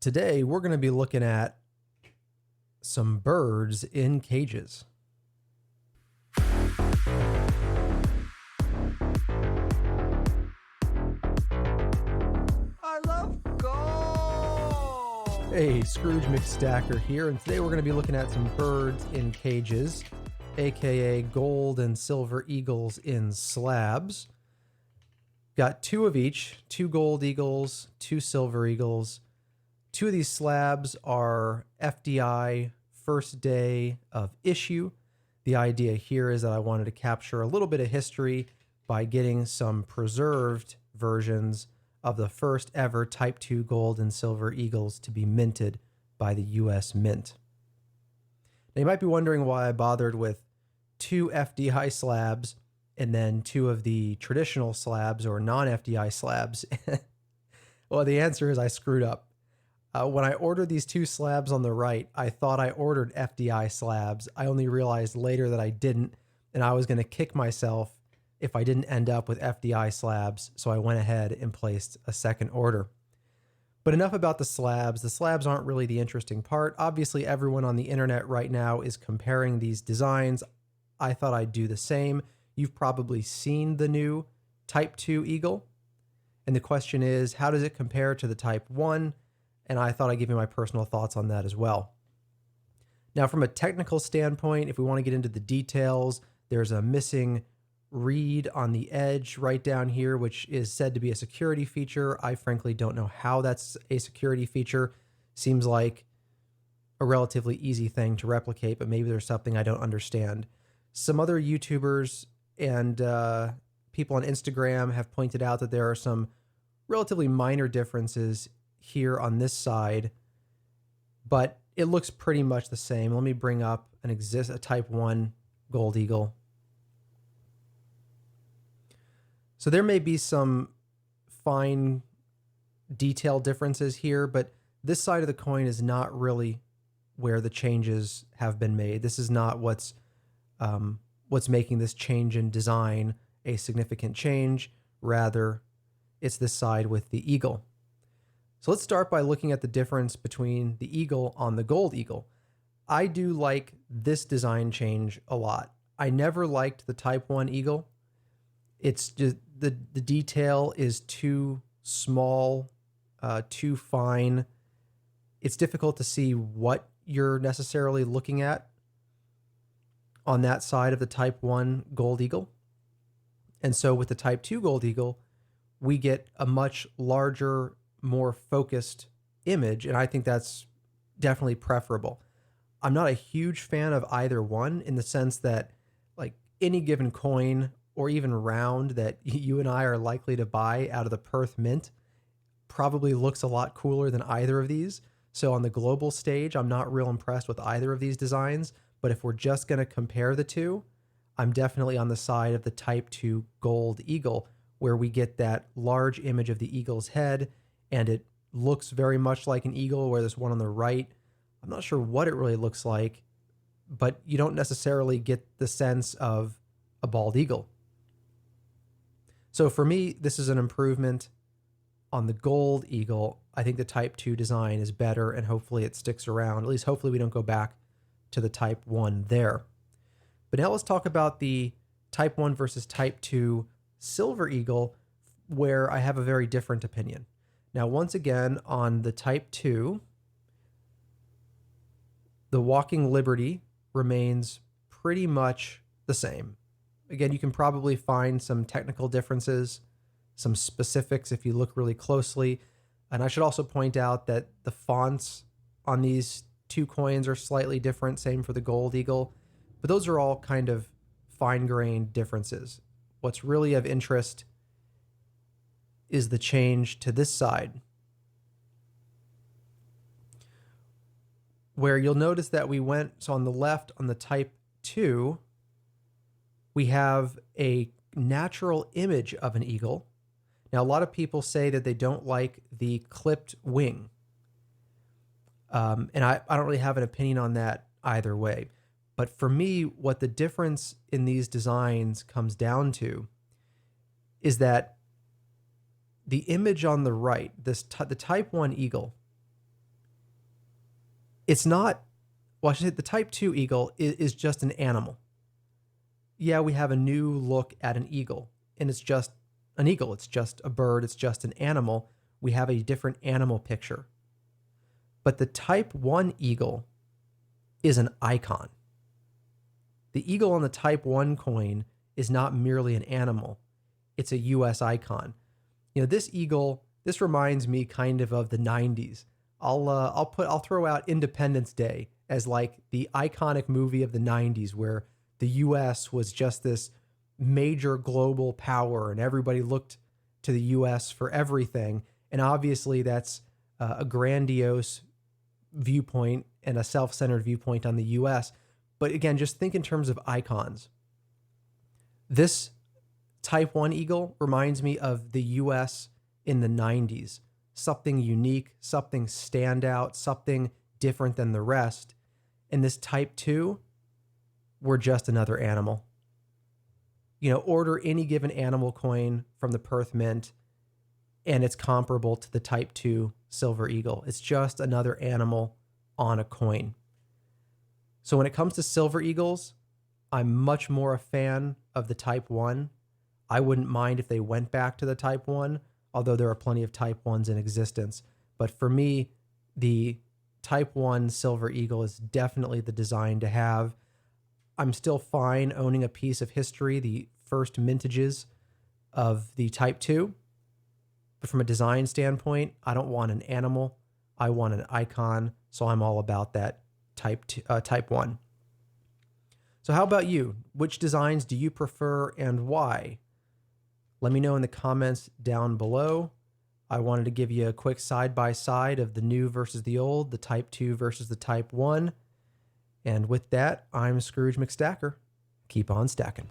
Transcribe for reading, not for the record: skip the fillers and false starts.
Today, we're going to be looking at some birds in cages. I love gold! Hey, Scrooge McStacker here, and today we're going to be looking at some birds in cages, aka gold and silver eagles in slabs. Got two of each, two gold eagles, two silver eagles. Two of these slabs are FDI first day of issue. The idea here is that I wanted to capture a little bit of history by getting some preserved versions of the first ever Type 2 gold and silver eagles to be minted by the US Mint. Now you might be wondering why I bothered with two FDI slabs and then two of the traditional slabs or non-FDI slabs. Well, the answer is I screwed up. When I ordered these two slabs on the right, I thought I ordered FDI slabs. I only realized later that I didn't, and I was going to kick myself if I didn't end up with FDI slabs, so I went ahead and placed a second order. But enough about the slabs. The slabs aren't really the interesting part. Obviously, everyone on the internet right now is comparing these designs. I thought I'd do the same. You've probably seen the new Type 2 eagle, and the question is, how does it compare to the Type 1? And I thought I'd give you my personal thoughts on that as well. Now, from a technical standpoint, if we want to get into the details, there's a missing reed on the edge right down here, which is said to be a security feature. I frankly don't know how that's a security feature. Seems like a relatively easy thing to replicate, but maybe there's something I don't understand. Some other YouTubers and people on Instagram have pointed out that there are some relatively minor differences here on this side, but it looks pretty much the same. Let me bring up a Type 1 gold eagle. So there may be some fine detail differences here, but this side of the coin is not really where the changes have been made. This is not what's making this change in design a significant change. Rather, it's this side with the eagle. So let's start by looking at the difference between the eagle on the gold eagle. I do like this design change a lot. I never liked the Type 1 eagle. It's just the detail is too small, too fine. It's difficult to see what you're necessarily looking at on that side of the Type 1 gold eagle. And so with the Type 2 gold eagle, we get a much larger, more focused image, and I think that's definitely preferable. I'm not a huge fan of either one in the sense that like any given coin or even round that you and I are likely to buy out of the Perth Mint probably looks a lot cooler than either of these. So on the global stage, I'm not real impressed with either of these designs, but if we're just going to compare the two, I'm definitely on the side of the Type 2 gold eagle, where we get that large image of the eagle's head, and it looks very much like an eagle, where there's one on the right. I'm not sure what it really looks like, but you don't necessarily get the sense of a bald eagle. So for me, this is an improvement on the gold eagle. I think the Type 2 design is better, and hopefully it sticks around. At least hopefully we don't go back to the Type 1 there. But now let's talk about the Type 1 versus Type 2 silver eagle, where I have a very different opinion. Now, once again, on the Type 2, the walking liberty remains pretty much the same. Again, you can probably find some technical differences, some specifics if you look really closely. And I should also point out that the fonts on these two coins are slightly different, same for the gold eagle, but those are all kind of fine-grained differences. What's really of interest is the change to this side, where you'll notice that we went, so on the left, on the Type 2, we have a natural image of an eagle. Now, a lot of people say that they don't like the clipped wing. And I don't really have an opinion on that either way. But for me, what the difference in these designs comes down to is that the image on the right, the Type 1 eagle, It's not, well, I should say the Type 2 eagle is just an animal. Yeah, we have a new look at an eagle, and it's just an eagle. It's just a bird. It's just an animal. We have a different animal picture. But the Type 1 eagle is an icon. The eagle on the Type 1 coin is not merely an animal. It's a US icon. This eagle, this reminds me kind of the 90s. I'll throw out Independence Day as like the iconic movie of the 90s where the US was just this major global power and everybody looked to the US for everything. And obviously that's a grandiose viewpoint and a self-centered viewpoint on the US. But again, just think in terms of icons. This Type 1 eagle reminds me of the US in the 90s. Something unique, something standout, something different than the rest. And this Type 2, we're just another animal. Order any given animal coin from the Perth Mint, and it's comparable to the Type 2 silver eagle. It's just another animal on a coin. So when it comes to silver eagles, I'm much more a fan of the Type 1. I wouldn't mind if they went back to the Type 1, although there are plenty of Type 1s in existence. But for me, the Type 1 silver eagle is definitely the design to have. I'm still fine owning a piece of history, the first mintages of the Type 2. But from a design standpoint, I don't want an animal. I want an icon. So I'm all about that Type 1. So how about you? Which designs do you prefer and why? Let me know in the comments down below. I wanted to give you a quick side-by-side of the new versus the old, the Type 2 versus the Type 1. And with that, I'm Scrooge McStacker. Keep on stacking.